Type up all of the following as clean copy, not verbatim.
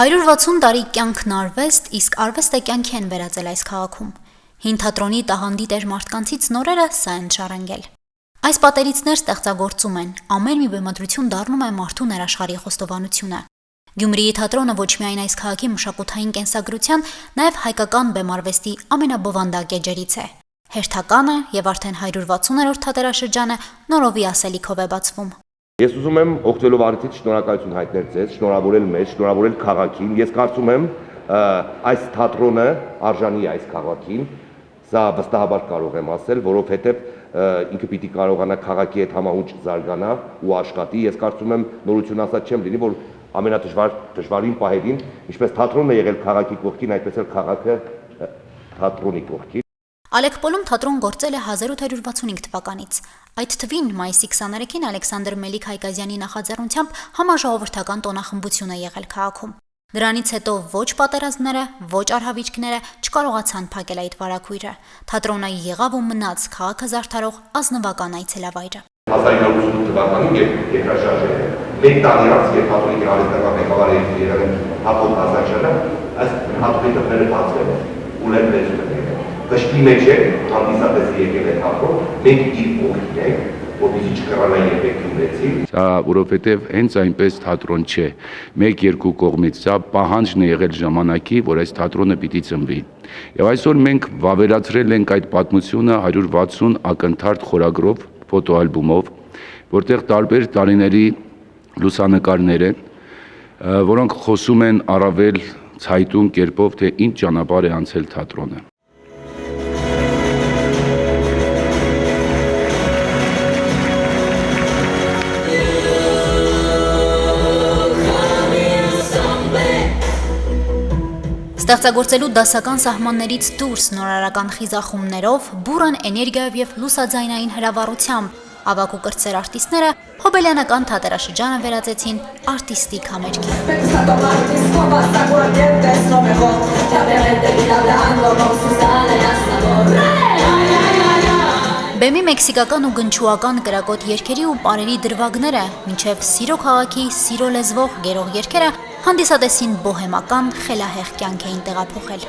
160 տարի կյանքն արվեստ, իսկ արվեստը կյանքի են վերածել այս քաղաքում։ Հին թատրոնի տաղանդի տեր մարդկանցից նորերը սա են շարանգել։ Այս պատերիցներ ստեղծագործում են, ամեն մի բեմադրություն դառնում է մարդու ներաշխարհի խոստովանությունը։ Գյումրիի թատրոնը ոչ միայն այս քաղաքի մշակութային կենսագրության, նաև հայկական բեմարվեստի ամենաբովանդակ էջերից է։ Հերթականը եւ արդեն 160-րդ թատերաշրջանը նորովի ասելիքով է բացվում։ Ես ուզում եմ օգտվելով առիթից շնորհակալություն հայտնել ձեզ, շնորհավորել մեզ, շնորհավորել քաղաքին։ Ես կարծում եմ այս թատրոնը արժանի է այս քաղաքին, սա վստահաբար կարող եմ ասել, որովհետև ինքը պիտի կարողանա քաղաքի հետ համահունչ զարգանա ու աշխատի։ Ես կարծում եմ նորություն ասած չեմ լինի, որ ամենադժվարին պահերին, ինչպես թատրոնն է եղել քաղաքի կողքին, այդպես էլ քաղաքը թատրոնի կողքին։ Ալեկպոլում թատրոն գործել է 1865 թվականից։ Այդ թվին մայիսի 23-ին Ալեքսանդր Մելիք Հայկազյանի նախաձեռնությամբ համաժողովրդական տոնախմբություն է եղել քաղաքում։ Դրանից հետո ոչ պատերազմները, ոչ արհավիճքները չկարողացան փակել այդ վարակույրը։ Թատրոնը եղավ ու մնաց քաղաքը զարդարող ազնվական այցելավայրը։ 1988 թվականին երկրաշարժը մեկ տարի անց երբ թատրոնի արհեստական ղեկավարը եղել է Հակոբ Ղազարյանը, այս թատրոնի դռները բացվել են ու լեցուն են եղել։ Կշտի մեջ է հանդիսատեսի եկել է թատրոն, մենք իր կողքին ենք, որպեսզի չկռանա երբեք գյումրեցին։ Սա որովհետև հենց այնպես թատրոն չէ, մեկ-երկու կողմից, սա պահանջն է եղել ժամանակի, որ այս թատրոնը պիտի ծնվի։ Եվ այսօր մենք վավերացրել ենք այդ պատմությունը 160 ակնթարթ խորագրով, ֆոտոալբումով, որտեղ տարբեր տարիների լուսանկարներ են, որոնք խոսում են առավել ցայտուն կերպով, թե ինչ ճանապարհ է անցել թատրոնը։ Ստեղծագործելու դասական սահմաններից դուրս նորարարական խիզախումներով, բուրըն էներգիայով եւ լուսաձայնային հրավառությամբ ավագ ու կրտսեր արտիստները հոբելյանական թատերաշրջանը վերածեցին արտիստիկ համերգի։ Բեմի մեքսիկական ու գնչուական կրակոտ երգերի ու պարերի դրվագները, մինչև սիրո քաղաքի սիրո լեզվող գերող երգերը հանդիսատեսին բոհեմական խելահեղ կյանք էին տեղափոխել։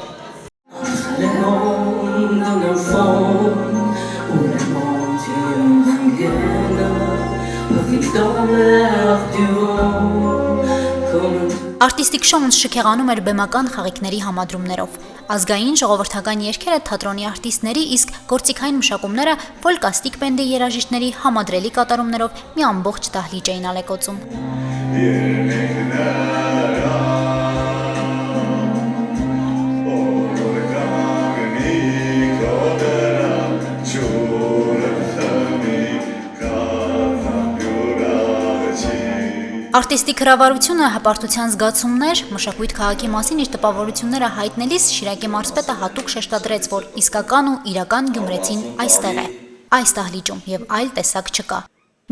Արտիստիկ շոուն շքեղանում էր բեմական խաղիկների համադրումներով։ Ազգային ժողովրդական երգերը թատրոնի արտիստների, իսկ գործիքային մշակումները ֆոլկաստիկ բենդի երաժիշտների համադրելի կատարումներով մի ամբողջ դահլիճ էին ալեկոծում։ Արտիստիկ հրավառությունը, հպարտության զգացումներ, մշակույթ քաղաքի մասին իր տպավորությունները հայտնելիս Շիրակի մարզպետը հատուկ շեշտադրեց, որ իսկական ու իրական գյումրեցին այստեղ է, այս դահլիճում եւ այլ տեսակ չկա։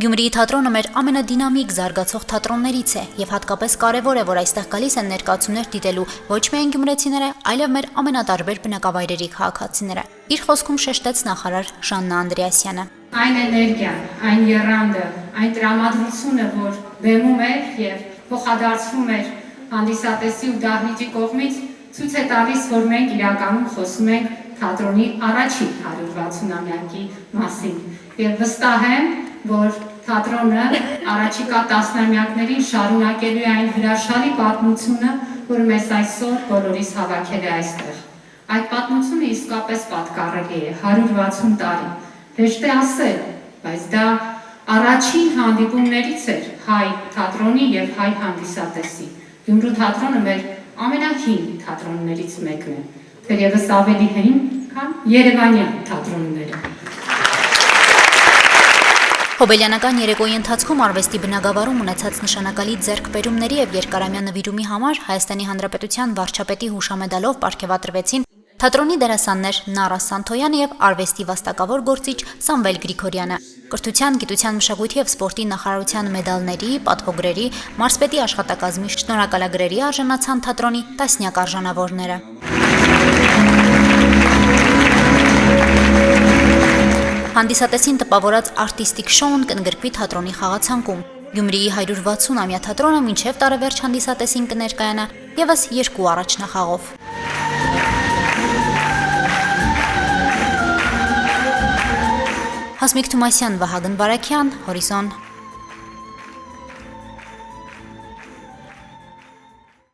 Գյումրիի թատրոնը մեր ամենադինամիկ զարգացող թատրոններից է եւ հատկապես կարեւոր է, որ այստեղ գալիս են ներկայացումներ դիտելու ոչ միայն գյումրեցիները, այլև մեր ամենատարբեր բնակավայրերի քաղաքացիները։ Իր խոսքում շեշտեց նախարար Ժաննա Անդրեասյանը։ Այն էներգիան, այն եռանդը, այն տրամադրությունը, որ բեմում էր եւ փոխադարձվում էր հանդիսատեսի ու դահլիճի կողմից, ցույց է տալիս, որ մենք իրականում խոսում ենք թատրոնի առաջին 160-ամյակի մասին։ Եվ վստահ եմ, որ թատրոնը առաջիկա տասնամյակներին շարունակելու է այն հրաշալի պատմությունը, որ մեզ այսօր բոլորիս հավաքել է այստեղ։ Այդ պատմությունը իսկապես պատկառելի է 160 տարի։ Հեշտ է ասել, բայց դա առաջին հանդիպումներից էր հայ թատրոնի եւ հայ հանդիսատեսի։ Գյումրու թատրոնը մեր ամենահին թատրոններից մեկն է, թերևս ավելի հին, քան երևանյան թատրոնները։ Հոբելյանական երեկոյի ընթացքում արվեստի բնագավառում ունեցած նշանակալի ձեռքբերումների եւ երկարամյա նվիրումի համար Հայաստանի Հանրապետության վարչապետի հուշամեդալով պարգևատրվեցին թատրոնի դերասաններ Նարա Սանթոյանը եւ արվեստի վաստակավոր գործիչ Սամվել Գրիգորյանը։ Կրթության, գիտության, մշակույթի եւ սպորտի նախարարության մեդալների, պատվոգրերի, մարզպետի աշխատակազմի շնորհակալագրերի արժանացան թատրոնի տասնյակ արժանավորները։ Հանդիսատեսին տպավորած արտիստիկ շոուն կընդգրկվի թատրոնի խաղացանկում։ Գյումրիի 160-ամյա թատրոնը մինչև տարեվերջ հանդիսատեսին կներկայանա ևս 2 առաջնախաղով։ Հասմիկ Թումասյան, Վահագն Բարաքյան, Հորիզոն։